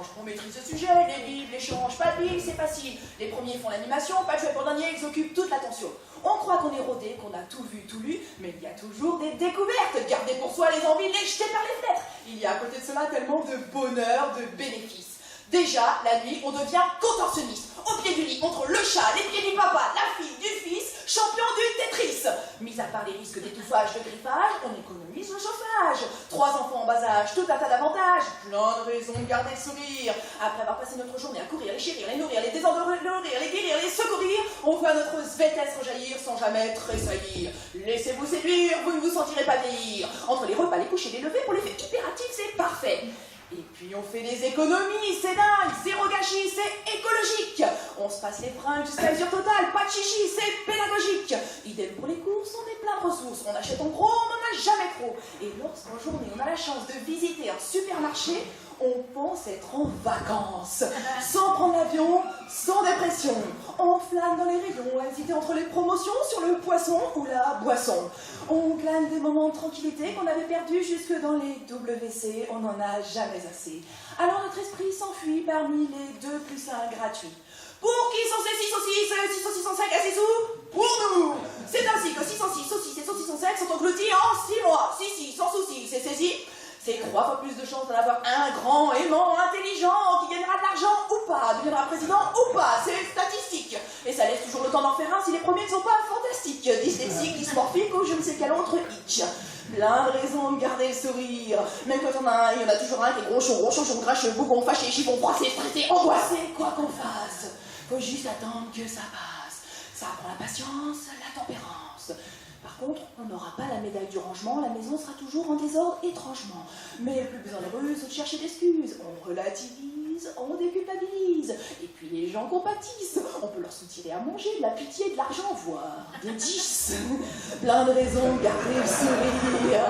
étrange. On maîtrise le sujet, les livres, l'échange, pas de billes, c'est facile. Les premiers font l'animation, pas de jouet pour dernier, ils occupent toute l'attention. On croit qu'on est rodé, qu'on a tout vu, tout lu, mais il y a toujours des découvertes. Gardez pour soi les envies, les jeter par les fenêtres. Il y a à côté de cela tellement de bonheur, de bénéfices. Déjà, la nuit, on devient contorsionniste. Au pied du lit, entre le chat, les pieds du papa, la fille, du fils, champion du Tetris. Mis à part les risques d'étouffage, de griffage, on économise le chauffage. 3 enfants en bas âge, tout un tas d'avantages. Plein de raisons de garder le sourire. Après avoir passé notre journée à courir, les chérir, les nourrir, les désendormir, les guérir, les secourir, on voit notre svettesse rejaillir sans jamais tressaillir. Laissez-vous séduire, vous ne vous sentirez pas vieillir. Entre les repas, les couchers, les levées, pour l'effet hyperactif, c'est parfait. Et puis on fait des économies, c'est dingue, zéro gâchis, c'est écologique. On se passe les fringues jusqu'à usure totale, pas de chichi, c'est pédagogique. Idem pour les courses, on est plein de ressources, on achète en gros, on n'en a jamais trop. Et lorsqu'en journée on a la chance de visiter un supermarché, on pense être en vacances, sans prendre l'avion, sans dépression. On flâne dans les rayons, à hésiter entre les promotions sur le poisson ou la boisson. On glane des moments de tranquillité qu'on avait perdus jusque dans les WC, on n'en a jamais assez. Alors notre esprit s'enfuit parmi les 2 + 1 gratuits. Pour qui sont ces 6 saucisses, 6 saucisses en 5 à 6 sous? Pour nous! C'est ainsi que 606 saucisses et saucisses en 5 sont engloutis en 6 mois. Si, sans souci, c'est saisi. C'est 3 fois plus de chances d'en avoir un grand, aimant, intelligent, qui gagnera de l'argent ou pas, deviendra président ou pas, c'est statistique. Et ça laisse toujours le temps d'en faire un si les premiers ne sont pas fantastiques, dyslexiques, dysmorphiques ou je ne sais quel autre hitch. Plein de raisons de garder le sourire. Même quand on a un, il y en a toujours un qui est gros, ronchon, gracheux, bougon, fâché, chiffon, froissé, stressé, angoissé, quoi qu'on fasse. Faut juste attendre que ça passe. Ça apprend la patience, la tempérance. Par contre, on n'aura pas la médaille du rangement, la maison sera toujours en désordre étrangement. Mais plus besoin de ruse ou de chercher d'excuses. On relativise, on déculpabilise. Et puis les gens compatissent. On peut leur soutirer à manger, de la pitié, de l'argent, voire des 10. Plein de raisons de garder le sourire.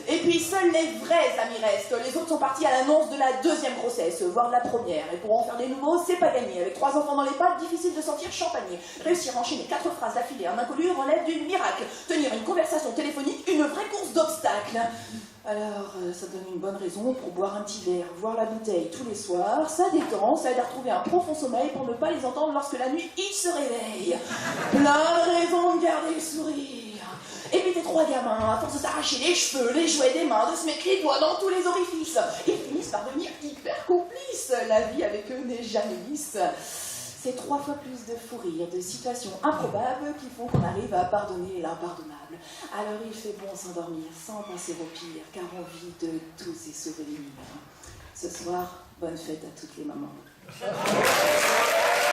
Et puis seuls les vrais amis restent. Les autres sont partis à l'annonce de la 2e grossesse, voire de la première. Et pour en faire des nouveaux, c'est pas gagné. Avec 3 enfants dans les pattes, difficile de sentir champagner. Réussir à enchaîner 4 phrases d'affilée, un inconnu relève du miracle. Tenir une conversation téléphonique, une vraie course d'obstacles. Alors, ça donne une bonne raison pour boire un petit verre, voir la bouteille tous les soirs. Ça détend, ça aide à retrouver un profond sommeil pour ne pas les entendre lorsque la nuit, ils se réveillent. Plein de raisons de garder le sourire. Et puis tes 3 gamins, à force de s'arracher les cheveux, les jouets des mains, de se mettre les doigts dans tous les orifices, ils finissent par devenir hyper complices. La vie avec eux n'est jamais lisse. C'est 3 fois plus de fou rire, de situations improbables qui font qu'on arrive à pardonner l'impardonnable. Alors il fait bon s'endormir sans penser au pire, car on vit de tous ces souvenirs. Ce soir, bonne fête à toutes les mamans.